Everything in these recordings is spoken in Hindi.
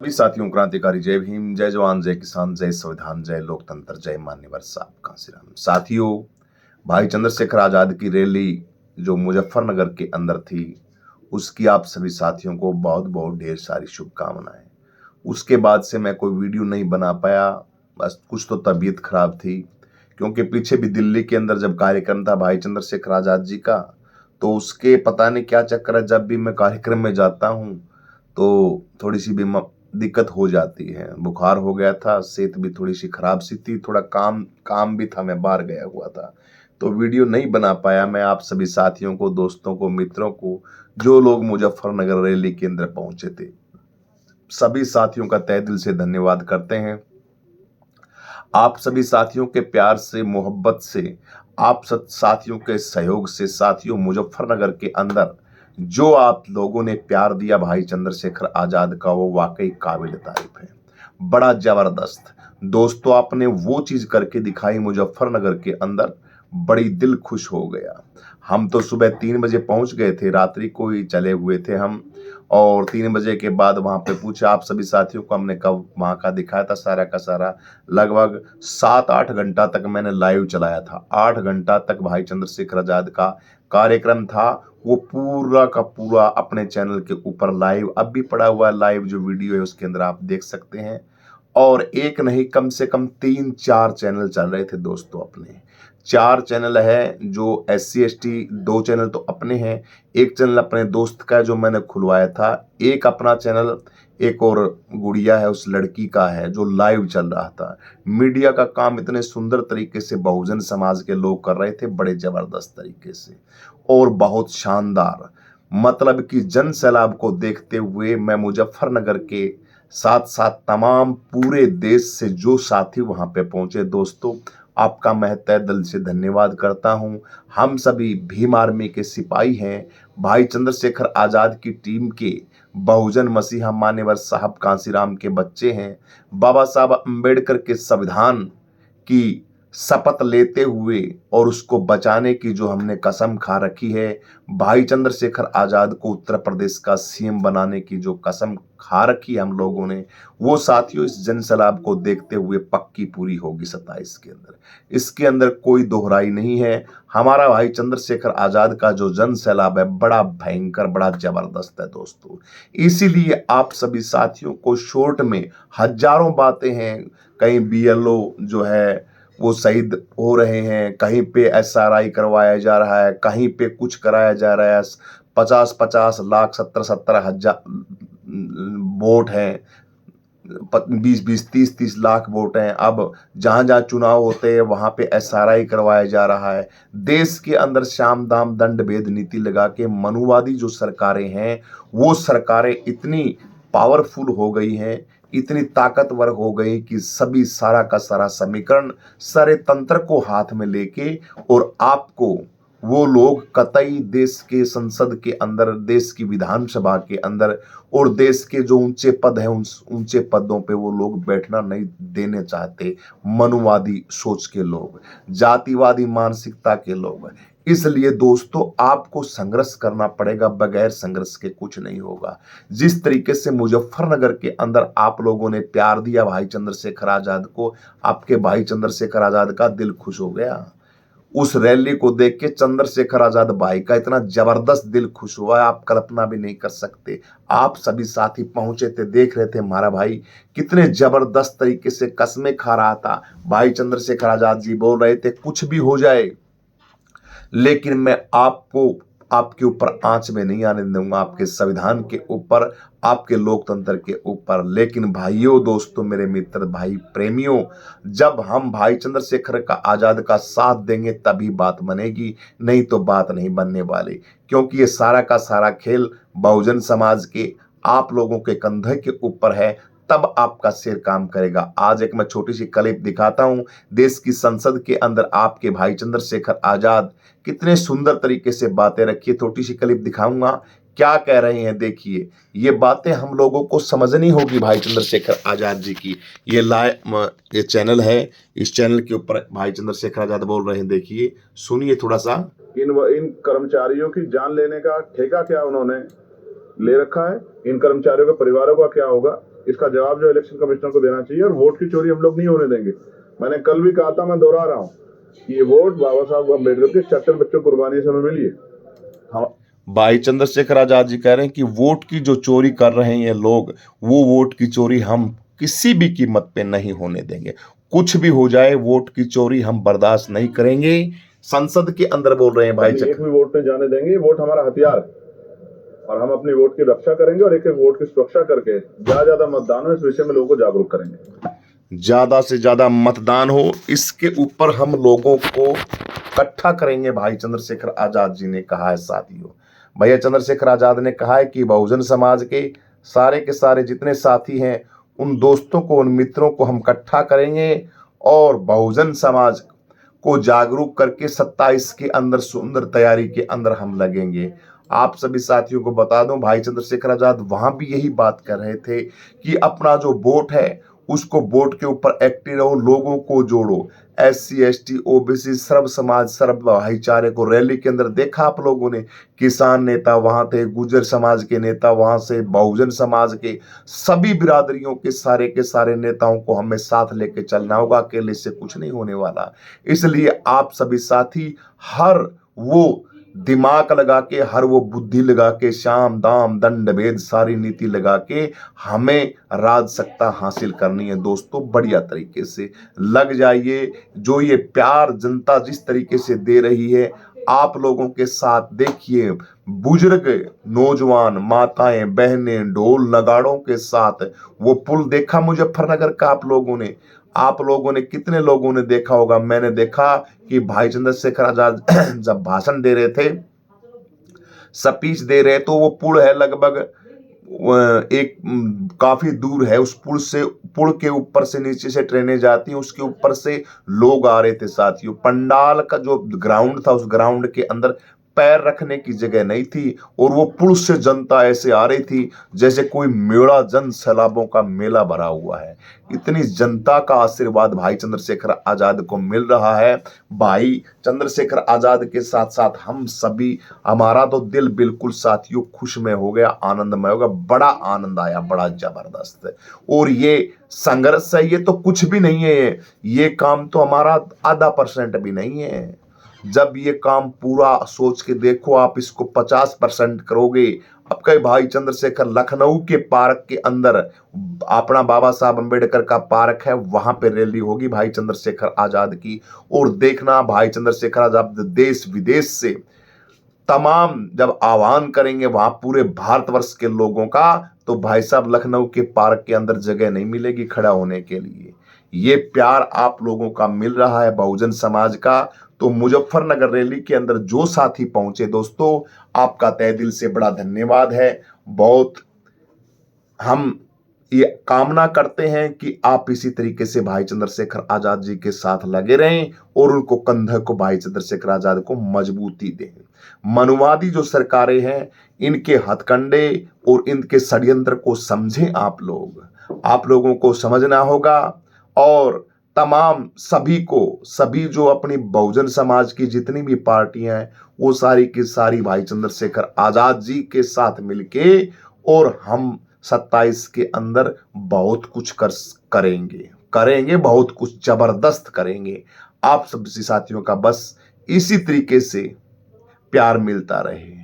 सभी साथियों क्रांतिकारी जय भीम, जय जवान, जय किसान, जय संविधान, जय लोकतंत्र, जय मान्यवर साहब कांसीराम। साथियों, भाई चंद्रशेखर आजाद की रैली जो मुजफ्फरनगर के अंदर थी, उसकी आप सभी साथियों को बहुत बहुत ढेर सारी शुभकामनाएं। उसके बाद से मैं कोई वीडियो नहीं बना पाया, बस कुछ तो तबीयत खराब थी, क्योंकि पीछे भी दिल्ली के अंदर जब कार्यक्रम था भाई चंद्रशेखर आजाद जी का, तो उसके पता नहीं क्या चक्कर है, जब भी मैं कार्यक्रम में जाता हूँ तो थोड़ी सी दिक्कत हो जाती है। बुखार हो गया था, सेहत भी थोड़ी सी खराब सी थी, थोड़ा काम काम भी था, मैं बाहर गया हुआ था, तो वीडियो नहीं बना पाया। मैं आप सभी साथियों को, दोस्तों को, मित्रों को, जो लोग मुजफ्फरनगर रैली के अंदर पहुंचे थे, सभी साथियों का तहे दिल से धन्यवाद करते हैं। आप सभी साथियों के प्यार से, मोहब्बत से, आप सब साथियों के सहयोग से, साथियों मुजफ्फरनगर के अंदर जो आप लोगों ने प्यार दिया भाई चंद्रशेखर आजाद का, वो वाकई काबिल तारीफ है। बड़ा जबरदस्त दोस्तों, आपने वो चीज करके दिखाई मुजफ्फरनगर के अंदर, बड़ी दिल खुश हो गया। हम तो सुबह 3 बजे पहुंच गए थे, रात्रि को ही चले हुए थे हम, और 3 बजे के बाद वहां पे पूछा आप सभी साथियों को, हमने कब वहां का दिखाया था सारा का सारा। लगभग 7-8 घंटा तक मैंने लाइव चलाया था। 8 घंटा तक भाई चंद्रशेखर आजाद का कार्यक्रम था, वो पूरा का पूरा अपने चैनल के ऊपर लाइव अब भी पड़ा हुआ है। लाइव जो वीडियो है उसके अंदर आप देख सकते हैं। और एक नहीं, कम से कम 3-4 चैनल चल रहे थे दोस्तों अपने। 4 चैनल है जो SC ST, 2 चैनल तो अपने हैं, एक चैनल अपने दोस्त का है जो मैंने खुलवाया था, एक अपना चैनल, एक और गुड़िया है उस लड़की का है जो लाइव चल रहा था। मीडिया का काम इतने सुंदर तरीके से बहुजन समाज के लोग कर रहे थे, बड़े जबरदस्त तरीके से और बहुत शानदार। मतलब कि जन सैलाब को देखते हुए मैं मुजफ्फरनगर के साथ साथ तमाम पूरे देश से जो साथी वहां पे पहुंचे, दोस्तों आपका मैं तहे दिल से धन्यवाद करता हूं। हम सभी भीम आर्मी के सिपाही हैं, भाई चंद्रशेखर आजाद की टीम के, बहुजन मसीहा मान्यवर साहब कांसीराम के बच्चे हैं। बाबा साहब अम्बेडकर के संविधान की शपथ लेते हुए और उसको बचाने की जो हमने कसम खा रखी है, भाई चंद्रशेखर आजाद को उत्तर प्रदेश का CM बनाने की जो कसम खा रखी है हम लोगों ने, वो साथियों इस जन सैलाब को देखते हुए पक्की पूरी होगी 27 के अंदर। इसके अंदर कोई दोहराई नहीं है। हमारा भाई चंद्रशेखर आजाद का जो जन सैलाब है, बड़ा भयंकर, बड़ा जबरदस्त है दोस्तों। इसीलिए आप सभी साथियों को शॉर्ट में हजारों बातें हैं, कहीं BLO जो है वो शहीद हो रहे हैं, कहीं पे SRI करवाया जा रहा है, कहीं पे कुछ कराया जा रहा है। 50-50 लाख, 70-70 हजार वोट हैं, 20-20, 30-30 लाख वोट हैं। अब जहां जहां चुनाव होते हैं वहां पे SRI करवाया जा रहा है। देश के अंदर शाम दाम दंड भेद नीति लगा के मनुवादी जो सरकारें हैं, वो सरकारें इतनी पावरफुल हो गई हैं, इतनी ताकतवर हो गई कि सभी सारा का सारा समीकरण, सारे तंत्र को हाथ में लेके, और आपको वो लोग कतई देश के संसद के अंदर, देश की विधानसभा के अंदर और देश के जो ऊंचे पद हैं, उन ऊंचे पदों पे वो लोग बैठना नहीं देने चाहते। मनुवादी सोच के लोग, जातिवादी मानसिकता के लोग। इसलिए दोस्तों आपको संघर्ष करना पड़ेगा, बगैर संघर्ष के कुछ नहीं होगा। जिस तरीके से मुजफ्फरनगर के अंदर आप लोगों ने प्यार दिया भाई चंद्रशेखर आजाद को, आपके भाई चंद्रशेखर आजाद का दिल खुश हो गया। उस रैली को देख के चंद्रशेखर आजाद भाई का इतना जबरदस्त दिल खुश हुआ है, आप कल्पना भी नहीं कर सकते। आप सभी साथी पहुंचे थे, देख रहे थे हमारा भाई कितने जबरदस्त तरीके से कस्में खा रहा था। भाई चंद्रशेखर आजाद जी बोल रहे थे कुछ भी हो जाए, लेकिन मैं आपको, आपके ऊपर आंच में नहीं आने दूंगा, आपके संविधान के ऊपर, आपके लोकतंत्र के ऊपर। लेकिन भाइयों, दोस्तों, मेरे मित्र, भाई प्रेमियों, जब हम भाई चंद्रशेखर का आजाद का साथ देंगे तभी बात बनेगी, नहीं तो बात नहीं बनने वाली। क्योंकि ये सारा का सारा खेल बहुजन समाज के, आप लोगों के कंधे के ऊपर है, तब आपका सिर काम करेगा। आज एक मैं छोटी सी क्लिप दिखाता हूं, देश की संसद के अंदर आपके भाई चंद्रशेखर आजाद कितने सुंदर तरीके से बातें रखी है। छोटी सी क्लिप दिखाऊंगा, क्या कह रहे हैं देखिए। ये बातें हम लोगों को समझनी होगी भाई चंद्रशेखर आजाद जी की। ये चैनल है, इस चैनल के ऊपर भाई चंद्रशेखर आजाद बोल रहे हैं, देखिए सुनिए थोड़ा सा। इन कर्मचारियों की जान लेने का ठेका क्या उन्होंने ले रखा है? इन कर्मचारियों के परिवारों का क्या होगा? इसका जवाब जो इलेक्शन कमिश्नर को देना चाहिए, और वोट की चोरी हम लोग नहीं होने देंगे। मैंने कल भी कहा था, मैं दोहरा रहा हूँ कि ये वोट बाबा साहब अम्बेडकर के 76 बच्चों की कुर्बानी से हमें मिली है। हाँ, भाई चंद्रशेखर आजाद जी कह रहे हैं कि वोट की जो चोरी कर रहे हैं ये लोग, वो वोट की चोरी हम किसी भी कीमत पे नहीं होने देंगे। कुछ भी हो जाए, वोट की चोरी हम बर्दाश्त नहीं करेंगे। संसद के अंदर बोल रहे हैं भाई कभी एक भी वोट नहीं जाने देंगे। वोट हमारा हथियार है और हम अपनी वोट की रक्षा करेंगे और एक एक वोट की सुरक्षा करके ज्यादा मतदान हो, इस विषय में लोगों को जागरूक करेंगे। ज्यादा से ज्यादा मतदान हो, इसके ऊपर हम लोगों को इकट्ठा करेंगे, भाई चंद्रशेखर आजाद जी ने कहा है। साथियों, भैया चंद्रशेखर आजाद ने कहा है कि बहुजन समाज के सारे जितने साथी हैं, उन दोस्तों को, उन मित्रों को हम इकट्ठा करेंगे और बहुजन समाज को जागरूक करके 27 के अंदर सुंदर तैयारी के अंदर हम लगेंगे। आप सभी साथियों को बता दूं, भाई चंद्रशेखर आजाद वहां भी यही बात कर रहे थे कि अपना जो वोट है उसको वोट के ऊपर एक्टिव रहो, लोगों को जोड़ो। SC ST OBC सर्व समाज सर्व भाईचारे को रैली के अंदर देखा आप लोगों ने। किसान नेता वहां थे, गुर्जर समाज के नेता वहां से, बहुजन समाज के सभी बिरादरियों के सारे नेताओं को हमें साथ लेके चलना होगा। अकेले से कुछ नहीं होने वाला। इसलिए आप सभी साथी हर वो दिमाग लगा के, हर वो बुद्धि लगा के, शाम दाम दंड भेद सारी नीति लगा के हमें राज सत्ता हासिल करनी है। दोस्तों, बढ़िया तरीके से लग जाइए। जो ये प्यार जनता जिस तरीके से दे रही है आप लोगों के साथ, देखिए बुजुर्ग, नौजवान, माताएं, बहनें ढोल नगाड़ों के साथ वो पुल देखा मुजफ्फरनगर का आप लोगों ने कितने लोगों ने देखा होगा। मैंने देखा कि भाई चंद्रशेखर आजाद जब भाषण दे रहे थे, स्पीच दे रहे, तो वो पुल है लगभग एक काफी दूर है। उस पुल के ऊपर से नीचे से ट्रेनें जाती हैं, उसके ऊपर से लोग आ रहे थे। साथियों, पंडाल का जो ग्राउंड था, उस ग्राउंड के अंदर पैर रखने की जगह नहीं थी और वो पुल से जनता ऐसे आ रही थी जैसे कोई मेला, जन सैलाबों का मेला भरा हुआ है। इतनी जनता का आशीर्वाद भाई चंद्रशेखर आजाद को मिल रहा है। भाई चंद्रशेखर आजाद के साथ साथ हम सभी, हमारा तो दिल बिल्कुल साथियों खुश में हो गया, आनंदमय हो गया। बड़ा आनंद आया, बड़ा जबरदस्त। और ये संघर्ष है, ये तो कुछ भी नहीं है। ये काम तो हमारा आधा % भी नहीं है। जब ये काम पूरा सोच के देखो, आप इसको 50% करोगे। अब कई भाई चंद्रशेखर लखनऊ के पार्क के अंदर अपना बाबा साहब अम्बेडकर का पार्क है, वहां पे रैली होगी भाई चंद्रशेखर आजाद की। और देखना, भाई चंद्रशेखर आजाद देश विदेश से तमाम जब आह्वान करेंगे वहां पूरे भारतवर्ष के लोगों का, तो भाई साहब लखनऊ के पार्क के अंदर जगह नहीं मिलेगी खड़ा होने के लिए। ये प्यार आप लोगों का मिल रहा है बहुजन समाज का। तो मुजफ्फरनगर रैली के अंदर जो साथी पहुंचे, दोस्तों आपका तहे दिल से बड़ा धन्यवाद है। बहुत हम ये कामना करते हैं कि आप इसी तरीके से भाई चंद्रशेखर आजाद जी के साथ लगे रहें और उनको कंधे को, भाई चंद्रशेखर आजाद को मजबूती दें। मनुवादी जो सरकारें हैं, इनके हथकंडे और इनके षड्यंत्र को समझें। आप लोगों को समझना होगा। और तमाम सभी जो अपनी बहुजन समाज की जितनी भी पार्टियां हैं, वो सारी की सारी भाई चंद्रशेखर आजाद जी के साथ मिलके और हम 27 के अंदर बहुत कुछ करेंगे, बहुत कुछ जबरदस्त करेंगे। आप सब साथियों का बस इसी तरीके से प्यार मिलता रहे।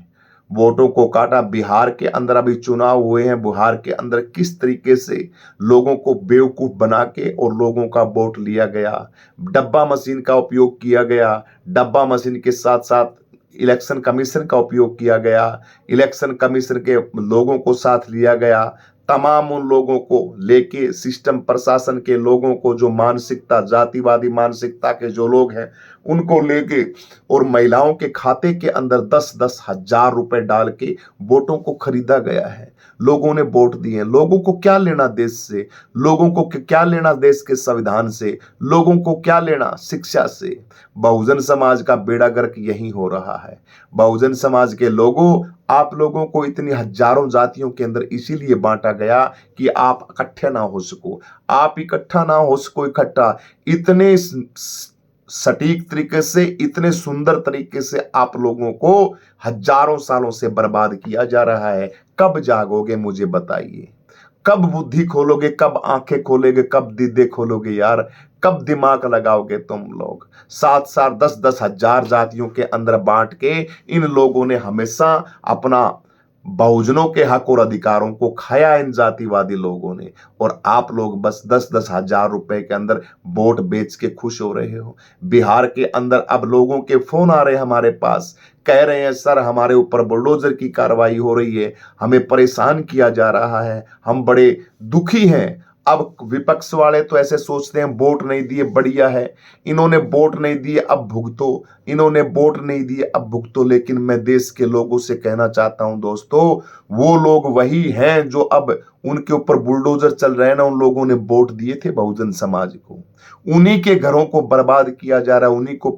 वोटों को काटा। बिहार के अंदर अभी चुनाव हुए हैं, बिहार के अंदर किस तरीके से लोगों को बेवकूफ बना के और लोगों का वोट लिया गया। डब्बा मशीन का उपयोग किया गया। डब्बा मशीन के साथ साथ इलेक्शन कमीशन का उपयोग किया गया। इलेक्शन कमीशन के लोगों को साथ लिया गया। तमाम उन लोगों को लेके, सिस्टम प्रशासन के लोगों को, जो मानसिकता, जातिवादी मानसिकता के जो लोग हैं, उनको लेके और महिलाओं के खाते के अंदर 10-10 हजार रुपए डाल के वोटों को खरीदा गया है। लोगों ने वोट दिए। लोगों को क्या लेना देश से, लोगों को क्या लेना देश के संविधान से, लोगों को क्या लेना शिक्षा से। बहुजन समाज का बेड़ा गर्क यही हो रहा है। बहुजन समाज के लोगों, आप लोगों को इतनी हजारों जातियों के अंदर इसीलिए बांटा गया कि आप इकट्ठे ना हो सको, आप इकट्ठा ना हो सको। इकट्ठा इतने सटीक तरीके से, इतने सुंदर तरीके से आप लोगों को हजारों सालों से बर्बाद किया जा रहा है। कब जागोगे मुझे बताइए, कब बुद्धि खोलोगे, कब आंखें खोलोगे, कब दीदे खोलोगे यार, कब दिमाग लगाओगे तुम लोग। 7 10 हजार जातियों के अंदर बांट के इन लोगों ने हमेशा अपना बहुजनों के हक और अधिकारों को खाया, इन जातिवादी लोगों ने। और आप लोग बस 10 हजार रुपए के अंदर वोट बेच के खुश हो रहे हो। बिहार के अंदर अब लोगों के फोन आ रहे हैं हमारे पास, कह रहे हैं सर हमारे ऊपर बुलडोजर की कार्रवाई हो रही है, हमें परेशान किया जा रहा है, हम बड़े दुखी हैं। अब विपक्ष वाले तो ऐसे सोचते हैं वोट नहीं दिए बढ़िया है, इन्होंने वोट नहीं दिए अब भुगतो, इन्होंने वोट नहीं दिए अब भुगतो। लेकिन मैं देश के लोगों से कहना चाहता हूं दोस्तों, वो लोग वही हैं जो अब उनके ऊपर बुलडोजर चल रहे हैं ना, उन लोगों ने वोट दिए थे बहुजन समाज को। उन्हीं के घरों को बर्बाद किया जा रहा है, उन्हीं को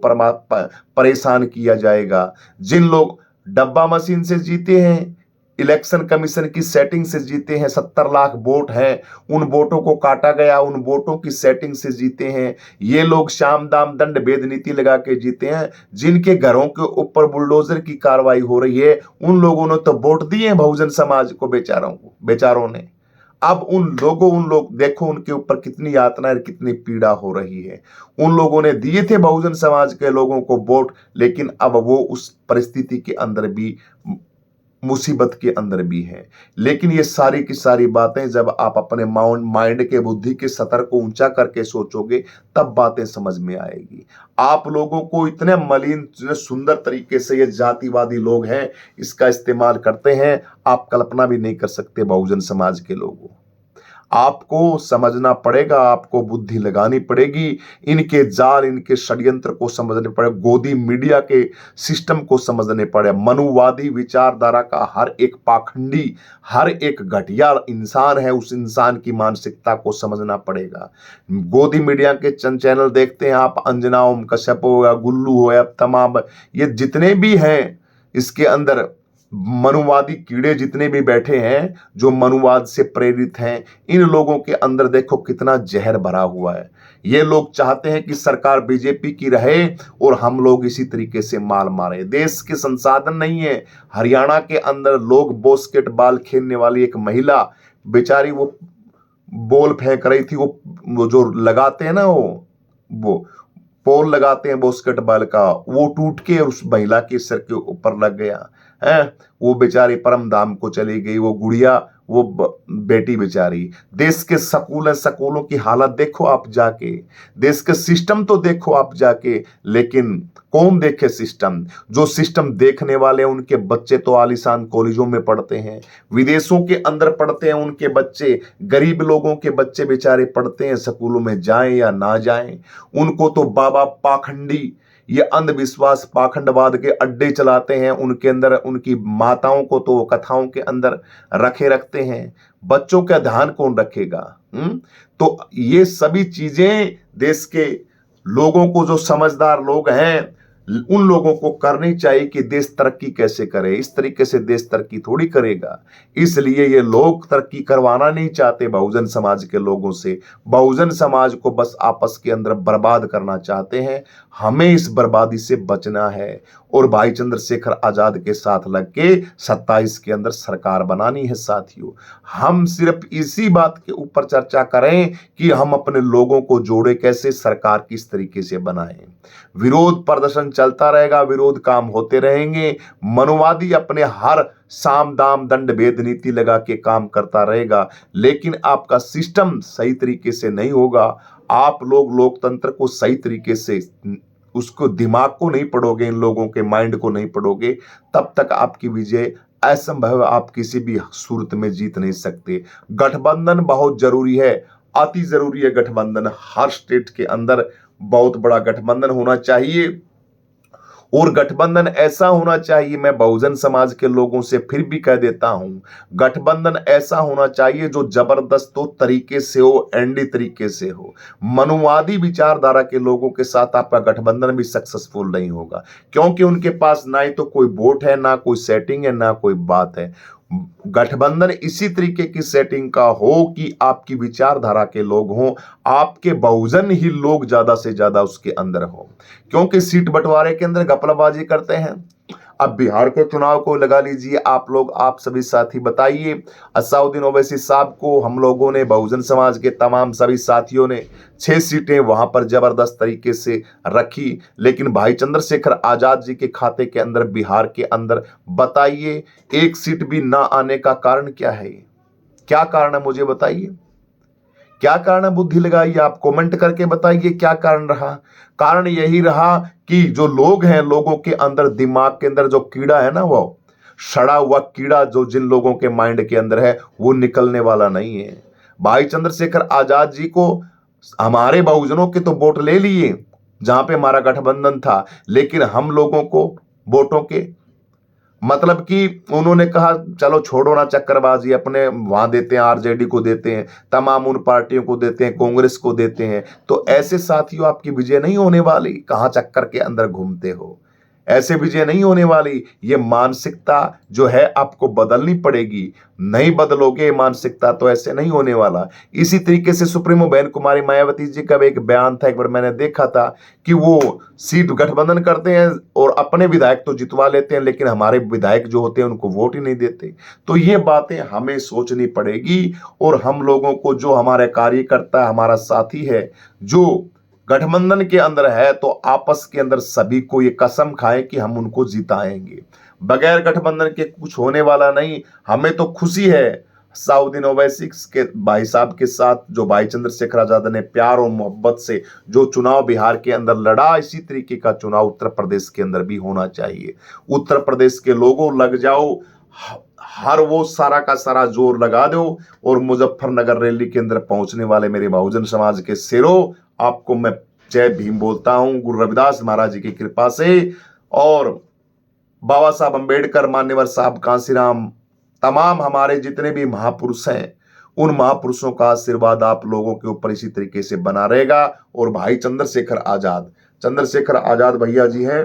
परेशान किया जाएगा। जिन लोग डब्बा मशीन से जीते हैं, इलेक्शन कमीशन की सेटिंग से जीते हैं, 70 लाख वोट हैं, उन वोटों को काटा गया, उन वोटों की सेटिंग से जीते हैं। ये लोग शाम दाम दंड भेद नीति लगा के जीते हैं। जिनके घरों के ऊपर बुलडोजर की कार्रवाई हो रही है, उन लोगों ने तो वोट दिए हैं बहुजन समाज को, बेचारों ने। अब उन लोग देखो उनके ऊपर कितनी यातना है, कितनी पीड़ा हो रही है। उन लोगों ने दिए थे बहुजन समाज के लोगों को वोट, लेकिन अब वो उस परिस्थिति के अंदर भी, मुसीबत के अंदर भी है। लेकिन ये सारी की सारी बातें जब आप अपने माइंड के, बुद्धि के स्तर को ऊंचा करके सोचोगे, तब बातें समझ में आएगी। आप लोगों को इतने मलिन सुंदर तरीके से ये जातिवादी लोग हैं, इसका इस्तेमाल करते हैं, आप कल्पना भी नहीं कर सकते बहुजन समाज के लोगों। आपको समझना पड़ेगा, आपको बुद्धि लगानी पड़ेगी, इनके जाल, इनके षड्यंत्र को समझने पड़े, गोदी मीडिया के सिस्टम को समझने पड़े। मनुवादी विचारधारा का हर एक पाखंडी, हर एक घटिया इंसान है, उस इंसान की मानसिकता को समझना पड़ेगा। गोदी मीडिया के चंद चैनल देखते हैं आप, अंजना ओम कश्यप हो या गुल्लू हो या तमाम ये जितने भी हैं, इसके अंदर मनुवादी कीड़े जितने भी बैठे हैं, जो मनुवाद से प्रेरित हैं, इन लोगों के अंदर देखो कितना जहर भरा हुआ है। ये लोग चाहते हैं कि सरकार बीजेपी की रहे और हम लोग इसी तरीके से माल मारे। देश के संसाधन नहीं है। हरियाणा के अंदर लोग बास्केटबॉल खेलने वाली एक महिला बेचारी, वो बॉल फेंक रही थी, वो जो लगाते हैं ना, वो पोल लगाते हैं बास्केटबॉल का, वो टूट के उस महिला के सिर के ऊपर लग गया है। वो बेचारी परम धाम को चली गई, वो गुड़िया, वो बेटी बेचारी। देश के स्कूलों की हालत देखो आप जाके, देश के सिस्टम तो देखो आप जाके, लेकिन कौन देखे सिस्टम? जो सिस्टम देखने वाले, उनके बच्चे तो आलीशान कॉलेजों में पढ़ते हैं, विदेशों के अंदर पढ़ते हैं उनके बच्चे, गरीब लोगों के बच्चे बेचारे पढ़ते हैं स्कूलों में, जाएं या ना जाएं। उनको तो बाबा पाखंडी, ये अंधविश्वास पाखंडवाद के अड्डे चलाते हैं, उनके अंदर उनकी माताओं को तो कथाओं के अंदर रखते हैं। बच्चों का ध्यान कौन रखेगा? तो ये सभी चीजें देश के लोगों को, जो समझदार लोग हैं, उन लोगों को करनी चाहिए कि देश तरक्की कैसे करे। इस तरीके से देश तरक्की थोड़ी करेगा। इसलिए ये लोग तरक्की करवाना नहीं चाहते बहुजन समाज के लोगों से। बहुजन समाज को बस आपस के अंदर बर्बाद करना चाहते हैं। हमें इस बर्बादी से बचना है और भाई चंद्रशेखर आजाद के साथ लग के 27 के अंदर सरकार बनानी है। साथियों, हम सिर्फ इसी बात के ऊपर चर्चा करें कि हम अपने लोगों को जोड़े कैसे, सरकार किस तरीके से बनाएं। विरोध प्रदर्शन चलता रहेगा, विरोध काम होते रहेंगे। मनुवादी अपने हर साम दाम दंड भेद नीति लगा के काम करता रहेगा, लेकिन आपका सिस्टम सही तरीके से नहीं होगा। आप लोग लोकतंत्र को सही तरीके से, उसको दिमाग को नहीं पढ़ोगे, इन लोगों के माइंड को नहीं पढ़ोगे, तब तक आपकी विजय असंभव। आप किसी भी सूरत में जीत नहीं सकते। गठबंधन बहुत जरूरी है, अति जरूरी है गठबंधन। हर स्टेट के अंदर बहुत बड़ा गठबंधन होना चाहिए और गठबंधन ऐसा होना चाहिए, मैं बहुजन समाज के लोगों से फिर भी कह देता हूं, गठबंधन ऐसा होना चाहिए जो जबरदस्त तरीके से हो, एंडी तरीके से हो। मनुवादी विचारधारा के लोगों के साथ आपका गठबंधन भी सक्सेसफुल नहीं होगा, क्योंकि उनके पास ना ही तो कोई वोट है, ना कोई सेटिंग है, ना कोई बात है। गठबंधन इसी तरीके की सेटिंग का हो कि आपकी विचारधारा के लोग हों, आपके बहुजन ही लोग ज्यादा से ज्यादा उसके अंदर हो। क्योंकि सीट बंटवारे के अंदर घपलाबाजी करते हैं, अब बिहार के चुनाव को लगा लीजिए आप लोग, आप सभी साथी बताइए। असाउद्दीन ओवैसी साहब को हम लोगों ने, बहुजन समाज के तमाम सभी साथियों ने 6 सीटें वहां पर जबरदस्त तरीके से रखी, लेकिन भाई चंद्रशेखर आजाद जी के खाते के अंदर बिहार के अंदर बताइए 1 सीट भी ना आने का कारण क्या है? क्या कारण है मुझे बताइए, क्या कारण है? बुद्धि लगाइए, आप कमेंट करके बताइए क्या कारण रहा। कारण यही रहा कि जो लोग हैं, लोगों के अंदर, दिमाग के अंदर जो कीड़ा है ना, वो सड़ा हुआ कीड़ा जो जिन लोगों के माइंड के अंदर है, वो निकलने वाला नहीं है। भाई चंद्रशेखर आजाद जी को हमारे बहुजनों के तो वोट ले लिए जहां पे हमारा गठबंधन था, लेकिन हम लोगों को वोटों के मतलब कि उन्होंने कहा चलो छोड़ो ना चक्करबाजी, अपने वहां देते हैं, आरजेडी को देते हैं, तमाम उन पार्टियों को देते हैं, कांग्रेस को देते हैं। तो ऐसे साथियों आपकी विजय नहीं होने वाली, कहां चक्कर के अंदर घूमते हो, ऐसे विजय नहीं होने वाली। ये मानसिकता जो है आपको बदलनी पड़ेगी, नहीं बदलोगे मानसिकता तो ऐसे नहीं होने वाला। इसी तरीके से सुप्रीमो बहन कुमारी मायावती जी का भी एक बयान था, एक बार मैंने देखा था कि वो सीट गठबंधन करते हैं और अपने विधायक तो जितवा लेते हैं, लेकिन हमारे विधायक जो होते हैं उनको वोट ही नहीं देते। तो ये बातें हमें सोचनी पड़ेगी, और हम लोगों को, जो हमारे कार्यकर्ता है, हमारा साथी है, जो गठबंधन के अंदर है, तो आपस के अंदर सभी को ये कसम खाए कि हम उनको जिताएंगे। बगैर गठबंधन के कुछ होने वाला नहीं। हमें तो खुशी है असाउद्दीन ओवैसी के भाई साहब के साथ, जो भाई चंद्रशेखर आजाद ने प्यार और मोहब्बत से जो चुनाव बिहार के अंदर लड़ा, इसी तरीके का चुनाव उत्तर प्रदेश के अंदर भी होना चाहिए। उत्तर प्रदेश के लोगों लग जाओ, हर वो सारा का सारा जोर लगा दो, और मुजफ्फरनगर रैली के अंदर पहुंचने वाले मेरे बहुजन समाज के शेरों, आपको मैं जय भीम बोलता हूं, गुरु रविदास महाराज जी की कृपा से, और बाबा साहब अंबेडकर, मान्यवर साहब कांसीराम, तमाम हमारे जितने भी महापुरुष हैं, उन महापुरुषों का आशीर्वाद आप लोगों के ऊपर इसी तरीके से बना रहेगा। और भाई चंद्रशेखर आजाद भैया जी हैं,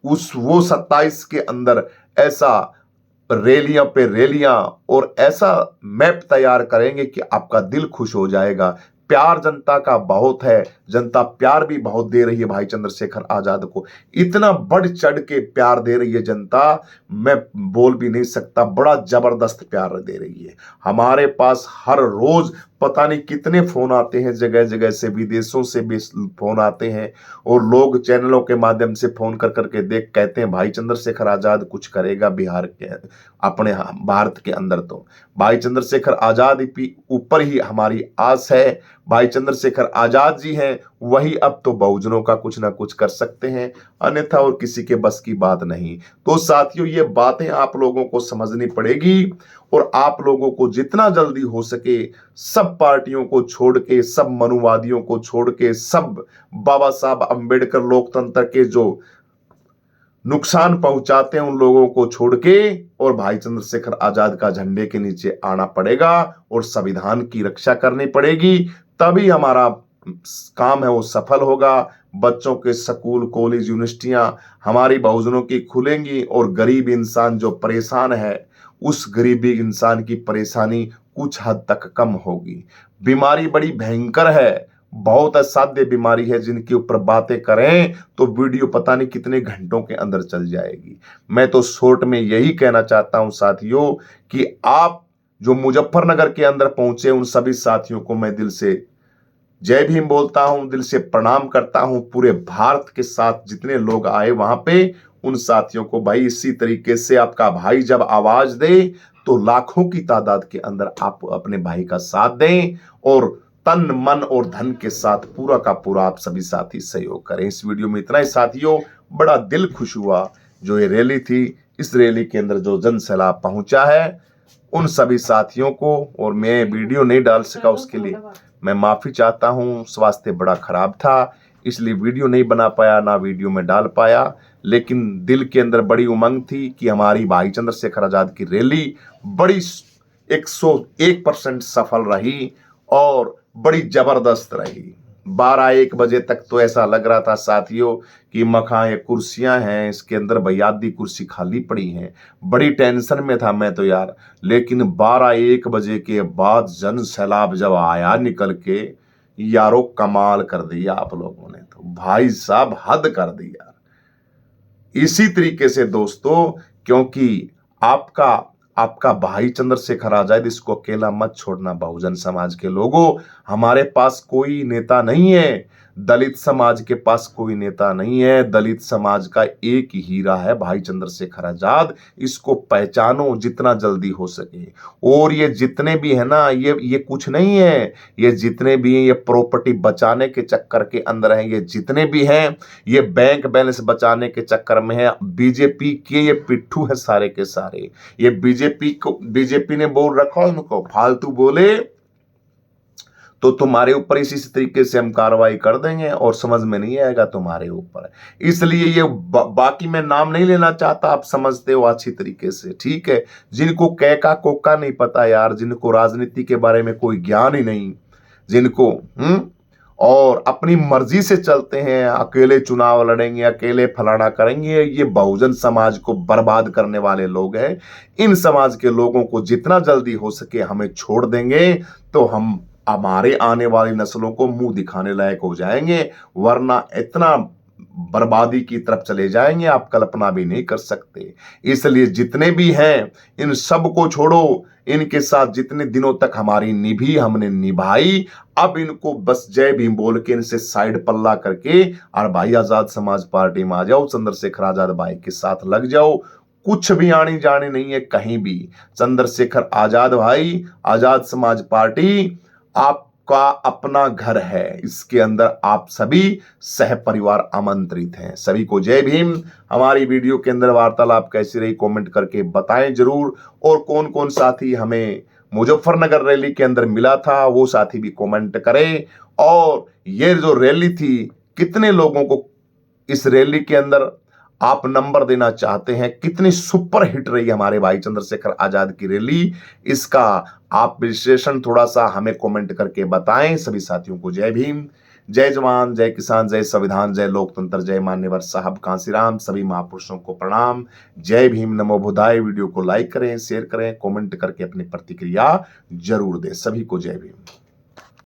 वो 27 के अंदर ऐसा रैलियां पे रैलियां और ऐसा मैप तैयार करेंगे कि आपका दिल खुश हो जाएगा। प्यार जनता का बहुत है, जनता प्यार भी बहुत दे रही है भाई चंद्रशेखर आजाद को, इतना बढ़ चढ़ के प्यार दे रही है जनता, मैं बोल भी नहीं सकता, बड़ा जबरदस्त प्यार दे रही है। हमारे पास हर रोज पता नहीं कितने फोन आते हैं, जगह जगह से, विदेशों से भी फोन आते हैं, और लोग चैनलों के माध्यम से फोन कर करके देख कहते हैं भाई चंद्रशेखर आजाद कुछ करेगा बिहार के, अपने भारत के अंदर। तो भाई चंद्रशेखर आजाद ऊपर ही हमारी आस है। भाई चंद्रशेखर आजाद जी हैं, वही अब तो बहुजनों का कुछ ना कुछ कर सकते हैं, अन्यथा और किसी के बस की बात नहीं। तो साथियों, ये बातें आप लोगों को समझनी पड़ेगी, और आप लोगों को जितना जल्दी हो सके सब पार्टियों को छोड़ के, सब मनुवादियों को छोड़ के, सब बाबा साहब अंबेडकर लोकतंत्र के जो नुकसान पहुंचाते हैं उन लोगों को छोड़ के, और भाई चंद्रशेखर आजाद का झंडे के नीचे आना पड़ेगा, और संविधान की रक्षा करनी पड़ेगी, तभी हमारा काम है वो सफल होगा। बच्चों के स्कूल, कॉलेज, यूनिवर्सिटियां हमारी बहुजनों की खुलेंगी, और गरीब इंसान जो परेशान है, उस गरीबी इंसान की परेशानी कुछ हद तक कम होगी। बीमारी बड़ी भयंकर है, बहुत असाध्य बीमारी है, जिनके ऊपर बातें करें तो वीडियो पता नहीं कितने घंटों के अंदर चल जाएगी। मैं तो शॉर्ट में यही कहना चाहता हूं साथियों, कि आप जो मुजफ्फरनगर के अंदर पहुंचे, उन सभी साथियों को मैं दिल से जय भीम बोलता हूं, दिल से प्रणाम करता हूं। पूरे भारत के साथ जितने लोग आए वहां पे, उन साथियों को भाई इसी तरीके से आपका भाई जब आवाज दे तो लाखों की तादाद के अंदर आप अपने भाई का साथ दें, और तन मन और धन के साथ पूरा का पूरा आप सभी साथी सहयोग करें। इस वीडियो में इतना ही साथियों, बड़ा दिल खुश हुआ जो ये रैली थी, इस रैली के अंदर जो जन सैलाब पहुंचा है, उन सभी साथियों को, और मैं वीडियो नहीं डाल सका उसके लिए मैं माफी चाहता हूं। स्वास्थ्य बड़ा खराब था, इसलिए वीडियो नहीं बना पाया, ना वीडियो में डाल पाया, लेकिन दिल के अंदर बड़ी उमंग थी कि हमारी भाई चंद्रशेखर आजाद की रैली बड़ी 101% सफल रही, और बड़ी जबरदस्त रही। 12-1 बजे तक तो ऐसा लग रहा था साथियों कि मखाए कुर्सियां हैं इसके अंदर, भैया आधी कुर्सी खाली पड़ी हैं। बड़ी टेंशन में था मैं तो यार, लेकिन 12-1 बजे के बाद जन सैलाब जब आया निकल के, यारो कमाल कर दिया आप लोगों ने, तो भाई साहब हद कर दी यार। इसी तरीके से दोस्तों, क्योंकि आपका आपका भाई चंद्रशेखर आजाद, इसको अकेला मत छोड़ना बहुजन समाज के लोगों। हमारे पास कोई नेता नहीं है, दलित समाज के पास कोई नेता नहीं है। दलित समाज का एक ही हीरा है भाई चंद्रशेखर आजाद, इसको पहचानो जितना जल्दी हो सके। और ये जितने भी है ना, ये कुछ नहीं है, ये जितने भी हैं ये प्रॉपर्टी बचाने के चक्कर के अंदर हैं, ये जितने भी हैं ये बैंक बैलेंस बचाने के चक्कर में है। बीजेपी के ये पिट्ठू है सारे के सारे। ये बीजेपी ने बोल रखा उनको, फालतू बोले तो तुम्हारे ऊपर इसी तरीके से हम कार्रवाई कर देंगे और समझ में नहीं आएगा तुम्हारे ऊपर। इसलिए ये बाकी मैं नाम नहीं लेना चाहता, आप समझते हो अच्छी तरीके से, ठीक है। जिनको कैका कोका नहीं पता यार, जिनको राजनीति के बारे में कोई ज्ञान ही नहीं, जिनको और अपनी मर्जी से चलते हैं, अकेले चुनाव लड़ेंगे, अकेले फलाना करेंगे, ये बहुजन समाज को बर्बाद करने वाले लोग हैं। इन समाज के लोगों को जितना जल्दी हो सके हमें छोड़ देंगे तो हम हमारे आने वाली नस्लों को मुंह दिखाने लायक हो जाएंगे, वरना इतना बर्बादी की तरफ चले जाएंगे आप कल्पना भी नहीं कर सकते। इसलिए जितने भी हैं इन सब को छोड़ो, इनके साथ जितने दिनों तक हमारी निभी हमने निभाई, अब इनको बस जय भीम बोल के इनसे साइड पल्ला करके और भाई आजाद समाज पार्टी में आ जाओ, चंद्रशेखर आजाद भाई के साथ लग जाओ। कुछ भी आनी जानी नहीं है कहीं भी। चंद्रशेखर आजाद भाई, आजाद समाज पार्टी आपका अपना घर है, इसके अंदर आप सभी सह परिवार आमंत्रित हैं। सभी को जय भीम। हमारी वीडियो के अंदर वार्तालाप कैसी रही कमेंट करके बताएं जरूर, और कौन कौन साथी हमें मुजफ्फरनगर रैली के अंदर मिला था वो साथी भी कमेंट करें। और ये जो रैली थी, कितने लोगों को इस रैली के अंदर आप नंबर देना चाहते हैं, कितनी सुपर हिट रही हमारे भाई चंद्रशेखर आजाद की रैली, इसका आप विश्लेषण थोड़ा सा हमें कमेंट करके बताएं। सभी साथियों को जय भीम, जय जवान, जय किसान, जय संविधान, जय लोकतंत्र, जय मान्यवर साहब कांसीराम। सभी महापुरुषों को प्रणाम, जय भीम, नमो बुद्धाय। वीडियो को लाइक करें, शेयर करें, कमेंट करके अपनी प्रतिक्रिया जरूर दें। सभी को जय भीम।